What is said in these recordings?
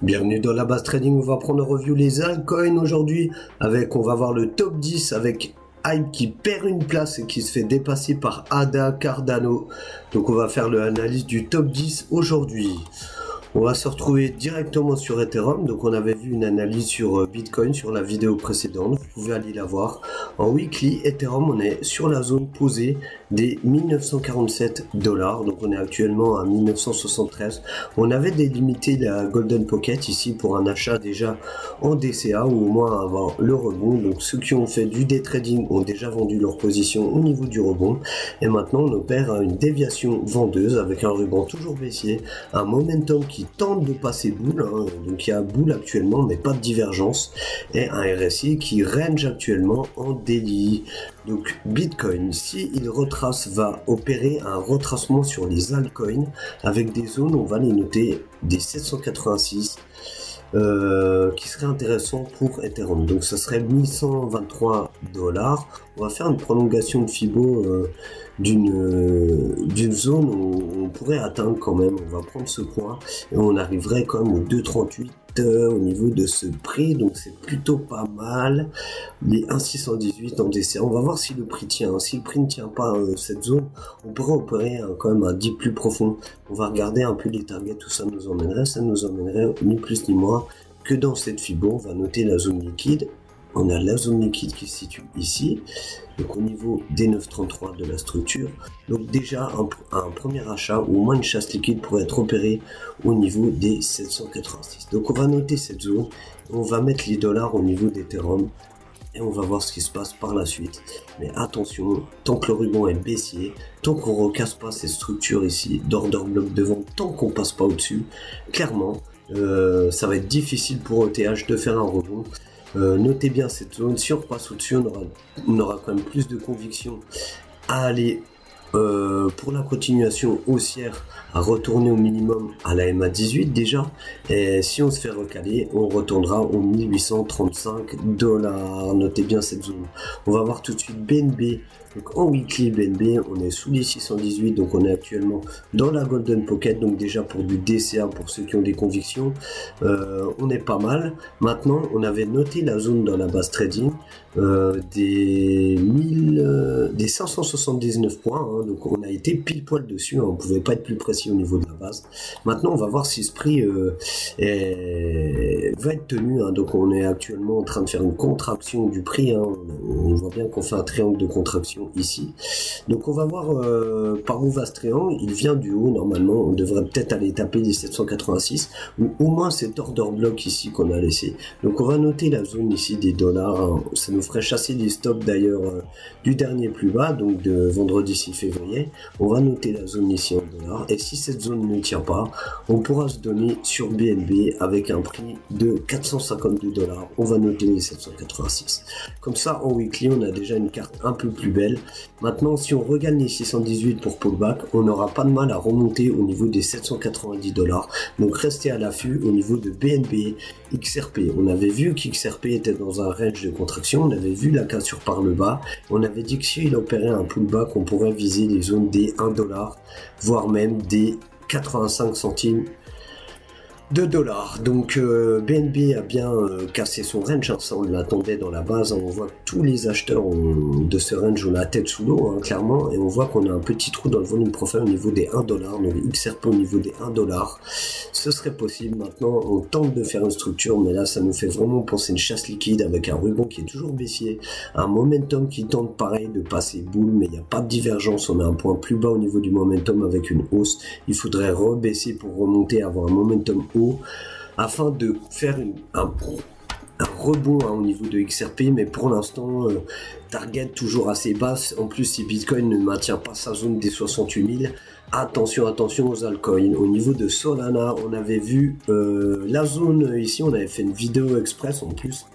Bienvenue dans la base trading, on va prendre en review les altcoins aujourd'hui on va voir le top 10 avec Hype qui perd une place et qui se fait dépasser par ADA, Cardano. Donc on va faire l'analyse du top 10 aujourd'hui. On va se retrouver directement sur Ethereum, donc on avait vu une analyse sur Bitcoin sur la vidéo précédente, vous pouvez aller la voir. En weekly, Ethereum, on est sur la zone posée des 1947 $, donc on est actuellement à 1973. On avait délimité la Golden Pocket ici pour un achat déjà en DCA ou au moins avant le rebond. Donc ceux qui ont fait du day trading ont déjà vendu leur position au niveau du rebond. Et maintenant on opère une déviation vendeuse avec un ruban toujours baissier, un momentum qui tente de passer boule, donc il y a boule actuellement mais pas de divergence, et un RSI qui range actuellement en daily. Donc Bitcoin, si il retrace, va opérer un retracement sur les altcoins avec des zones, on va les noter des 786 qui serait intéressant pour Ethereum. Donc ça serait 1123 $. On va faire une prolongation de Fibo d'une zone où on pourrait atteindre quand même. On va prendre ce point et on arriverait quand même au 2,38 au niveau de ce prix, donc c'est plutôt pas mal. Les 1,618 en DCA, on va voir si le prix tient. Si le prix ne tient pas cette zone, on pourrait opérer quand même un dip plus profond. On va regarder un peu les targets, tout ça nous emmènerait. Ça nous emmènerait ni plus ni moins que dans cette Fibo. On va noter la zone liquide. On a la zone liquide qui se situe ici, donc au niveau des 9,33 de la structure. Donc déjà un premier achat ou au moins une chasse liquide pourrait être opérée au niveau des 786. Donc on va noter cette zone, on va mettre les dollars au niveau d'Ethereum et on va voir ce qui se passe par la suite. Mais attention, tant que le ruban est baissier, tant qu'on ne recasse pas cette structure ici d'order bloc devant, tant qu'on passe pas au-dessus, clairement ça va être difficile pour ETH de faire un rebond. Notez bien cette zone, si on repasse au-dessus, on aura quand même plus de conviction à aller pour la continuation haussière, à retourner au minimum à la MA18 déjà, et si on se fait recaler, on retournera aux 1835 $. Notez bien cette zone. On va voir tout de suite BNB. Donc en weekly BNB, on est sous les 618, donc on est actuellement dans la Golden Pocket, donc déjà pour du DCA, pour ceux qui ont des convictions, on est pas mal. Maintenant, on avait noté la zone dans la base trading des 579 points, donc on a été pile poil dessus, on pouvait pas être plus précis au niveau de la base. Maintenant, on va voir si ce prix va être tenu, donc on est actuellement en train de faire une contraction du prix, on voit bien qu'on fait un triangle de contraction ici. Donc on va voir par où va ce triangle. Il vient du haut, normalement on devrait peut-être aller taper les 786 ou au moins cet order bloc ici qu'on a laissé. Donc on va noter la zone ici des dollars, ça nous ferait chasser les stops d'ailleurs du dernier plus bas, donc de vendredi 6 février. On va noter la zone ici en dollars, et si cette zone ne tient pas, on pourra se donner sur BNB avec un prix de 452 $. On va noter les 786. Comme ça en weekly on a déjà une carte un peu plus belle. Maintenant, si on regagne les 618 pour pullback, on n'aura pas de mal à remonter au niveau des 790 $. Donc restez à l'affût au niveau de BNB, XRP. On avait vu qu'XRP était dans un range de contraction, on avait vu la cassure par le bas, on avait dit que s'il opérait un pullback, on pourrait viser les zones des 1 $, voire même des 85 centimes de $. Donc BNB a bien cassé son range, ça on l'attendait dans la base, on voit que tous les acheteurs de ce range ont la tête sous l'eau, clairement, et on voit qu'on a un petit trou dans le volume profile au niveau des 1 $, donc XRP au niveau des 1 $, ce serait possible. Maintenant on tente de faire une structure, mais là ça nous fait vraiment penser une chasse liquide avec un ruban qui est toujours baissier, un momentum qui tente pareil de passer boule, mais il n'y a pas de divergence, on a un point plus bas au niveau du momentum avec une hausse, il faudrait rebaisser pour remonter, avoir un momentum afin de faire un rebond au niveau de XRP, mais pour l'instant target toujours assez basse. En plus, si Bitcoin ne maintient pas sa zone des 68 000, attention aux altcoins. Au niveau de Solana, on avait vu la zone ici, on avait fait une vidéo express en plus.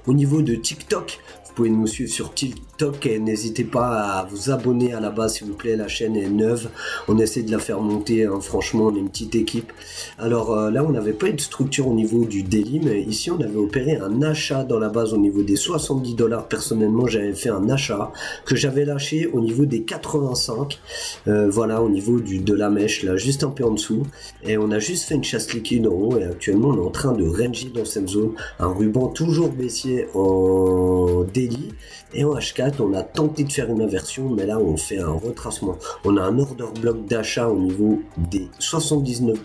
Au niveau de TikTok, vous pouvez nous suivre sur TikTok et n'hésitez pas à vous abonner à la base s'il vous plaît, la chaîne est neuve, on essaie de la faire monter, hein. Franchement on est une petite équipe. Alors là on n'avait pas une structure au niveau du daily, mais ici on avait opéré un achat dans la base au niveau des $70. Personnellement j'avais fait un achat que j'avais lâché au niveau des 85, voilà, au niveau de la mèche là, juste un peu en dessous, et on a juste fait une chasse liquide en haut, et actuellement on est en train de ranger dans cette zone, un ruban toujours baissier en daily, et en H4 on a tenté de faire une inversion, mais là on fait un retracement, on a un order block d'achat au niveau des $79,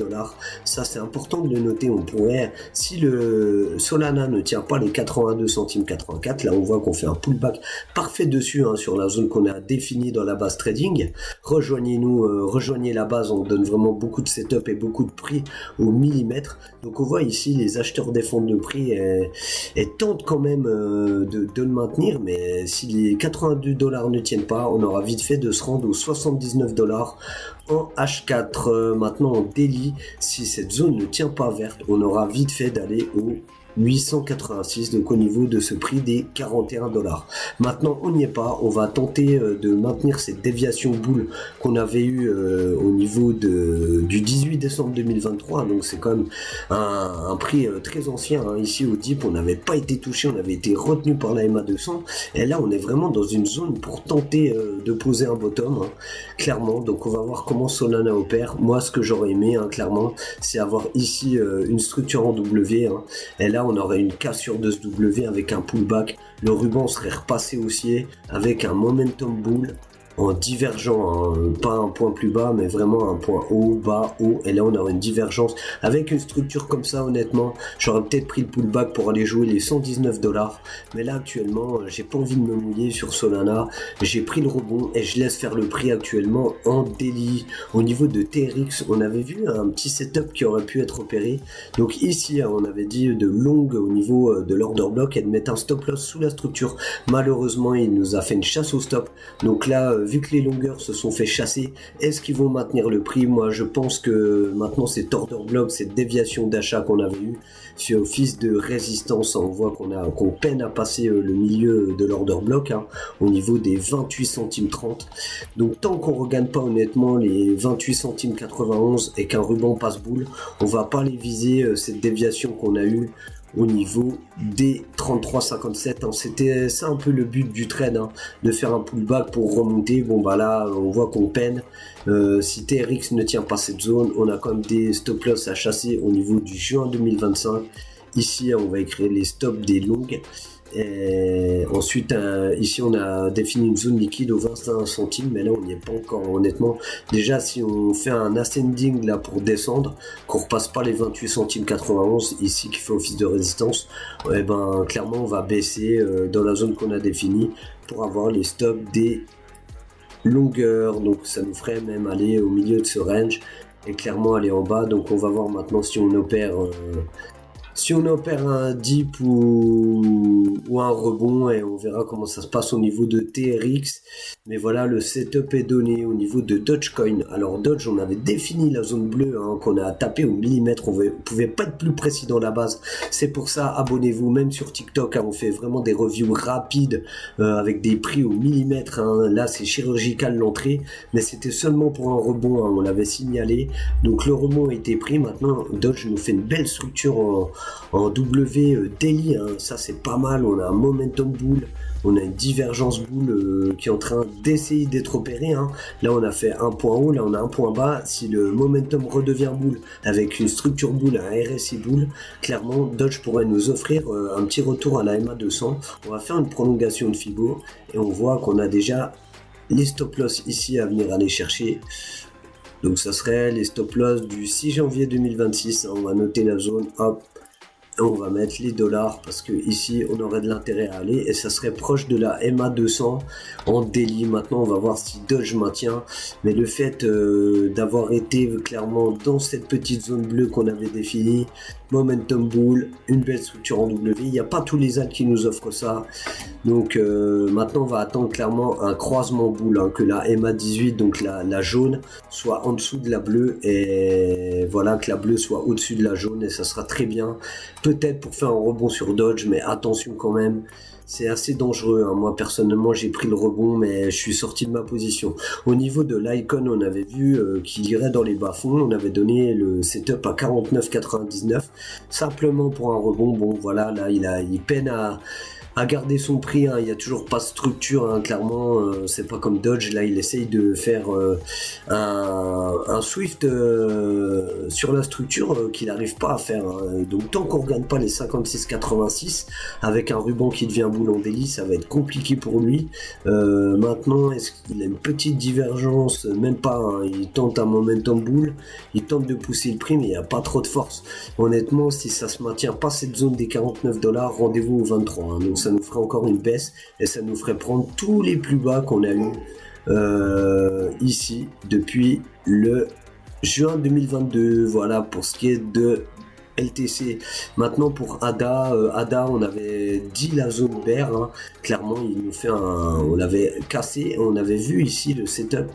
ça c'est important de le noter. On pourrait, si le Solana ne tient pas les 82 centimes 84, là on voit qu'on fait un pullback parfait dessus, hein, sur la zone qu'on a définie dans la base trading. Rejoignez-nous, rejoignez la base, on donne vraiment beaucoup de setup et beaucoup de prix au millimètre. Donc on voit ici les acheteurs défendent le prix et tentent quand même de le maintenir, mais si les 82 $ ne tiennent pas, on aura vite fait de se rendre aux 79 $ en H4. Maintenant en daily, si cette zone ne tient pas verte, on aura vite fait d'aller au 886, donc au niveau de ce prix des 41 $. Maintenant on n'y est pas, on va tenter de maintenir cette déviation boule qu'on avait eu au niveau du 18 décembre 2023, donc c'est quand même un prix très ancien, hein. Ici au dip on n'avait pas été touché, on avait été retenu par la MA200, et là on est vraiment dans une zone pour tenter de poser un bottom, hein, clairement. Donc on va voir comment Solana opère. Moi ce que j'aurais aimé, hein, clairement, c'est avoir ici une structure en W, hein, et là on aurait une cassure de ce W avec un pullback, le ruban serait repassé haussier avec un momentum bull en divergent, hein, pas un point plus bas mais vraiment un point haut, bas, haut, et là on aurait une divergence avec une structure comme ça. Honnêtement j'aurais peut-être pris le pullback pour aller jouer les 119 $, mais là actuellement j'ai pas envie de me mouiller sur Solana, j'ai pris le rebond et je laisse faire le prix actuellement en daily. Au niveau de TRX on avait vu un petit setup qui aurait pu être opéré, donc ici on avait dit de longue au niveau de l'order block et de mettre un stop loss sous la structure. Malheureusement il nous a fait une chasse au stop, donc là vu que les longueurs se sont fait chasser, est-ce qu'ils vont maintenir le prix? Moi je pense que maintenant cet order block, cette déviation d'achat qu'on avait eu fait office de résistance. On voit qu'on peine à passer le milieu de l'order block, hein, au niveau des 28 centimes 30. Donc tant qu'on regagne pas honnêtement les 28 centimes 91 et qu'un ruban passe boule, on va pas les viser cette déviation qu'on a eu au niveau des 33,57, hein. C'était ça un peu le but du trade, hein, de faire un pullback pour remonter. Bon bah là on voit qu'on peine, si TRX ne tient pas cette zone, on a quand même des stop loss à chasser au niveau du juin 2025. Ici on va écrire les stops des longues. Et ensuite ici on a défini une zone liquide aux 21 centimes, mais là on n'y est pas encore honnêtement. Déjà si on fait un ascending là pour descendre, qu'on repasse pas les 28 centimes 91 ici qui fait office de résistance, et ben clairement on va baisser dans la zone qu'on a définie pour avoir les stops des longueurs. Donc ça nous ferait même aller au milieu de ce range et clairement aller en bas. Donc on va voir maintenant si on opère un dip ou un rebond, et on verra comment ça se passe au niveau de TRX. Mais voilà, le setup est donné au niveau de Dogecoin. Alors Doge, on avait défini la zone bleue, hein, qu'on a tapé au millimètre, on pouvait pas être plus précis dans la base. C'est pour ça, abonnez-vous, même sur TikTok, hein, on fait vraiment des reviews rapides avec des prix au millimètre, hein. Là c'est chirurgical l'entrée, mais c'était seulement pour un rebond, hein, on l'avait signalé. Donc le rebond a été pris. Maintenant Doge nous fait une belle structure en W daily, hein. Ça c'est pas mal, on a un momentum bull, on a une divergence boule qui est en train d'essayer d'être opérée, hein. Là on a fait un point haut, là on a un point bas. Si le momentum redevient boule avec une structure boule, un RSI boule, clairement Doge pourrait nous offrir un petit retour à la MA200. On va faire une prolongation de Fibo et on voit qu'on a déjà les stop loss ici à venir aller chercher. Donc ça serait les stop loss du 6 janvier 2026, on va noter la zone, hop, on va mettre les dollars parce que ici on aurait de l'intérêt à aller, et ça serait proche de la MA200 en daily. Maintenant on va voir si Doge maintient, mais le fait d'avoir été clairement dans cette petite zone bleue qu'on avait définie, momentum bull, une belle structure en W, il n'y a pas tous les alts qui nous offrent ça. Donc maintenant on va attendre clairement un croisement boule, hein, que la MA18, donc la jaune, soit en dessous de la bleue, et voilà, que la bleue soit au-dessus de la jaune, et ça sera très bien. peut-être pour faire un rebond sur Dodge, mais attention quand même, c'est assez dangereux, hein. Moi personnellement j'ai pris le rebond, mais je suis sorti de ma position. Au niveau de l'Icon, on avait vu qu'il irait dans les bas-fonds, on avait donné le setup à 49,99 simplement pour un rebond. Bon voilà, là il peine à garder son prix, hein. Il n'y a toujours pas de structure, hein. Clairement, c'est pas comme Dodge, là il essaye de faire un Swift sur la structure qu'il n'arrive pas à faire, hein. Donc tant qu'on ne regarde pas les 56,86 avec un ruban qui devient boule en délit, ça va être compliqué pour lui. Maintenant, est-ce qu'il a une petite divergence? Même pas, hein. Il tente un momentum boule, il tente de pousser le prix, mais il n'y a pas trop de force. Honnêtement, si ça se maintient pas cette zone des $49, rendez-vous au 23, hein. Donc ça nous ferait encore une baisse et ça nous ferait prendre tous les plus bas qu'on a eu ici depuis le juin 2022. Voilà pour ce qui est de LTC. Maintenant pour ADA, on avait dit la zone bear, hein. Clairement il nous fait on l'avait cassé, on avait vu ici le setup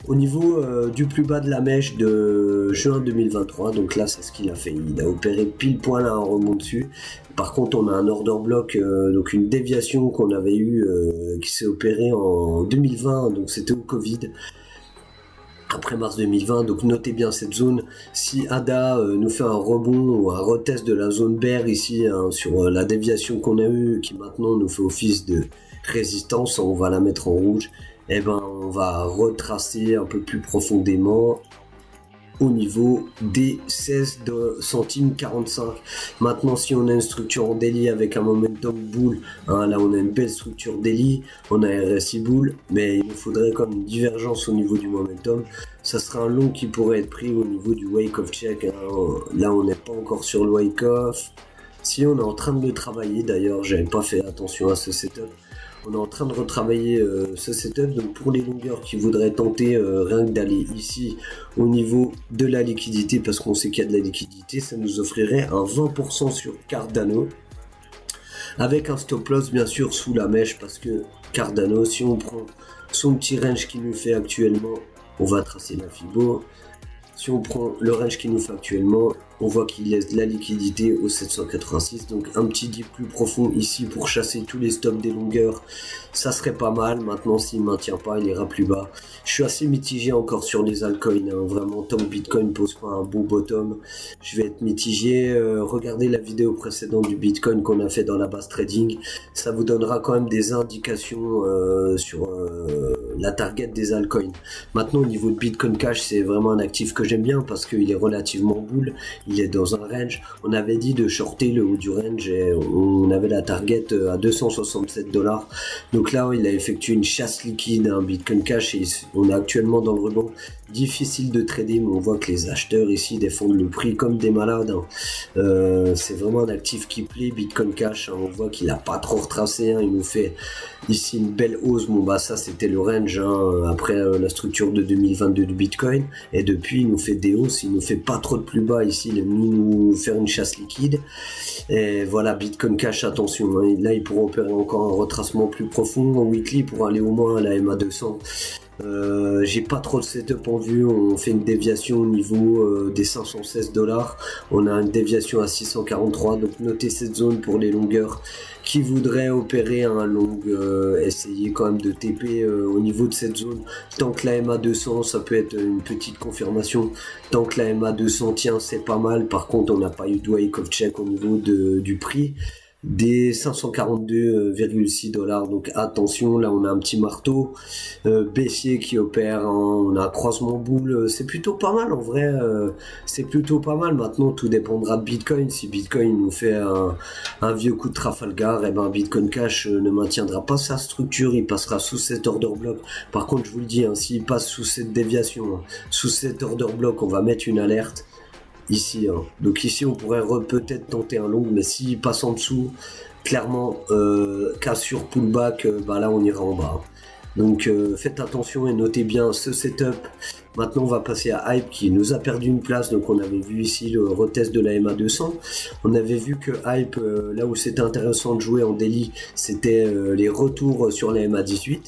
au niveau du plus bas de la mèche de juin 2023, donc là c'est ce qu'il a fait, il a opéré pile poil un rebond dessus. Par contre on a un order block, donc une déviation qu'on avait eu qui s'est opérée en 2020, donc c'était au Covid, après mars 2020, donc notez bien cette zone. Si ADA nous fait un rebond ou un retest de la zone bear ici, hein, sur la déviation qu'on a eue, qui maintenant nous fait office de résistance, on va la mettre en rouge. Eh ben, on va retracer un peu plus profondément au niveau des 16 centimes 45. Maintenant, si on a une structure en daily avec un momentum bull, hein, là on a une belle structure daily, on a RSI bull, mais il nous faudrait comme une divergence au niveau du momentum. Ça sera un long qui pourrait être pris au niveau du wake off check, hein. Là on n'est pas encore sur le wake off. Si on est en train de le travailler, d'ailleurs j'avais pas fait attention à ce setup. On est en train de retravailler ce setup, donc pour les longueurs qui voudraient tenter rien que d'aller ici au niveau de la liquidité, parce qu'on sait qu'il y a de la liquidité, ça nous offrirait un 20% sur Cardano, avec un stop loss bien sûr sous la mèche, parce que Cardano, si on prend son petit range qu'il nous fait actuellement, on va tracer la Fibo. Si on prend le range qu'il nous fait actuellement, on voit qu'il laisse de la liquidité au 786, donc un petit dip plus profond ici pour chasser tous les stops des longueurs, ça serait pas mal. Maintenant s'il ne maintient pas, il ira plus bas. Je suis assez mitigé encore sur les altcoins, hein. Vraiment tant que Bitcoin pose pas un beau bottom, je vais être mitigé. Regardez la vidéo précédente du Bitcoin qu'on a fait dans la base trading, ça vous donnera quand même des indications sur la target des altcoins. Maintenant au niveau de Bitcoin Cash, c'est vraiment un actif que j'aime bien parce qu'il est relativement bull, il est dans un range. On avait dit de shorter le haut du range et on avait la target à $267. Donc là il a effectué une chasse liquide, un Bitcoin Cash, et on est actuellement dans le rebond. Difficile de trader, mais on voit que les acheteurs ici défendent le prix comme des malades, hein. C'est vraiment un actif qui plaît, Bitcoin Cash, hein. On voit qu'il a pas trop retracé, hein. Il nous fait ici une belle hausse. Bon bah ça c'était le range, hein, après la structure de 2022 du Bitcoin, et depuis il nous fait des hausses, il nous fait pas trop de plus bas ici, il est venu nous faire une chasse liquide. Et voilà, Bitcoin Cash, attention, hein. Là il pourra opérer encore un retracement plus profond en weekly pour aller au moins à la MA200. J'ai pas trop de setup en vue, on fait une déviation au niveau des $516, on a une déviation à 643, donc notez cette zone pour les longueurs qui voudraient opérer un long, essayez quand même de TP au niveau de cette zone. Tant que la MA200, ça peut être une petite confirmation, tant que la MA200 tient, c'est pas mal. Par contre on n'a pas eu de wake of check au niveau du prix des 542,6 $, donc attention. Là on a un petit marteau baissier qui opère, on a un croisement boule, c'est plutôt pas mal en vrai, c'est plutôt pas mal. Maintenant tout dépendra de Bitcoin. Si Bitcoin nous fait un vieux coup de Trafalgar, et ben Bitcoin Cash ne maintiendra pas sa structure, il passera sous cet order block. Par contre je vous le dis, hein, s'il passe sous cette déviation, hein, sous cet order block, on va mettre une alerte ici, hein. Donc ici on pourrait peut-être tenter un long, mais s'il passe en dessous, clairement cassure pullback, bah là on ira en bas. Donc faites attention et notez bien ce setup Maintenant, on va passer à Hype qui nous a perdu une place. Donc, on avait vu ici le retest de la MA200. On avait vu que Hype, là où c'était intéressant de jouer en daily, c'était les retours sur la MA18.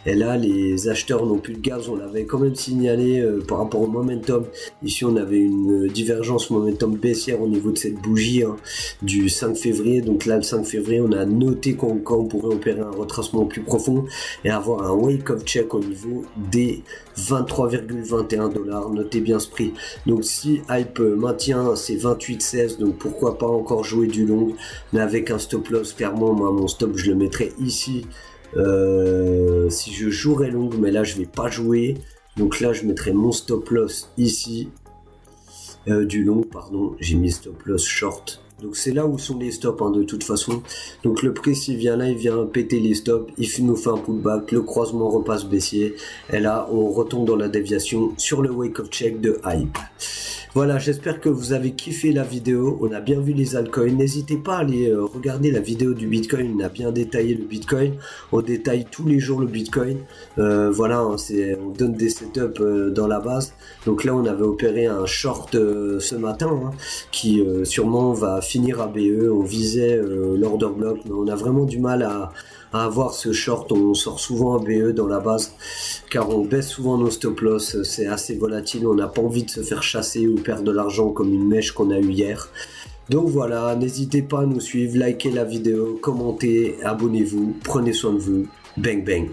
Et là, les acheteurs n'ont plus de gaz. On l'avait quand même signalé par rapport au momentum. Ici, on avait une divergence momentum baissière au niveau de cette bougie du 5 février. Donc là, le 5 février, on a noté qu'on pourrait opérer un retracement plus profond et avoir un wake-up check au niveau des 23,21 $. Notez bien ce prix. Donc si Hype maintient ses 28,16, donc pourquoi pas encore jouer du long, mais avec un stop loss. Clairement, moi, mon stop, je le mettrai ici si je jouerais long, mais là, je vais pas jouer. Donc là, je mettrai mon stop loss ici. Du long, pardon, j'ai mis stop loss short. Donc c'est là où sont les stops de toute façon. Donc le prix s'il vient là, il vient péter les stops, il nous fait un pullback, le croisement repasse baissier. Et là on retombe dans la déviation sur le wake up check de Hype. Voilà, j'espère que vous avez kiffé la vidéo. On a bien vu les altcoins. N'hésitez pas à aller regarder la vidéo du Bitcoin. On a bien détaillé le Bitcoin. On détaille tous les jours le Bitcoin. Voilà, on donne des setups dans la base. Donc là, on avait opéré un short ce matin qui sûrement va finir à BE. On visait l'order block, mais on a vraiment du mal à avoir ce short. On sort souvent à BE dans la base car on baisse souvent nos stop loss, c'est assez volatile, on n'a pas envie de se faire chasser ou perdre de l'argent comme une mèche qu'on a eu hier. Donc voilà, n'hésitez pas à nous suivre, likez la vidéo, commentez, abonnez-vous, prenez soin de vous, bang bang.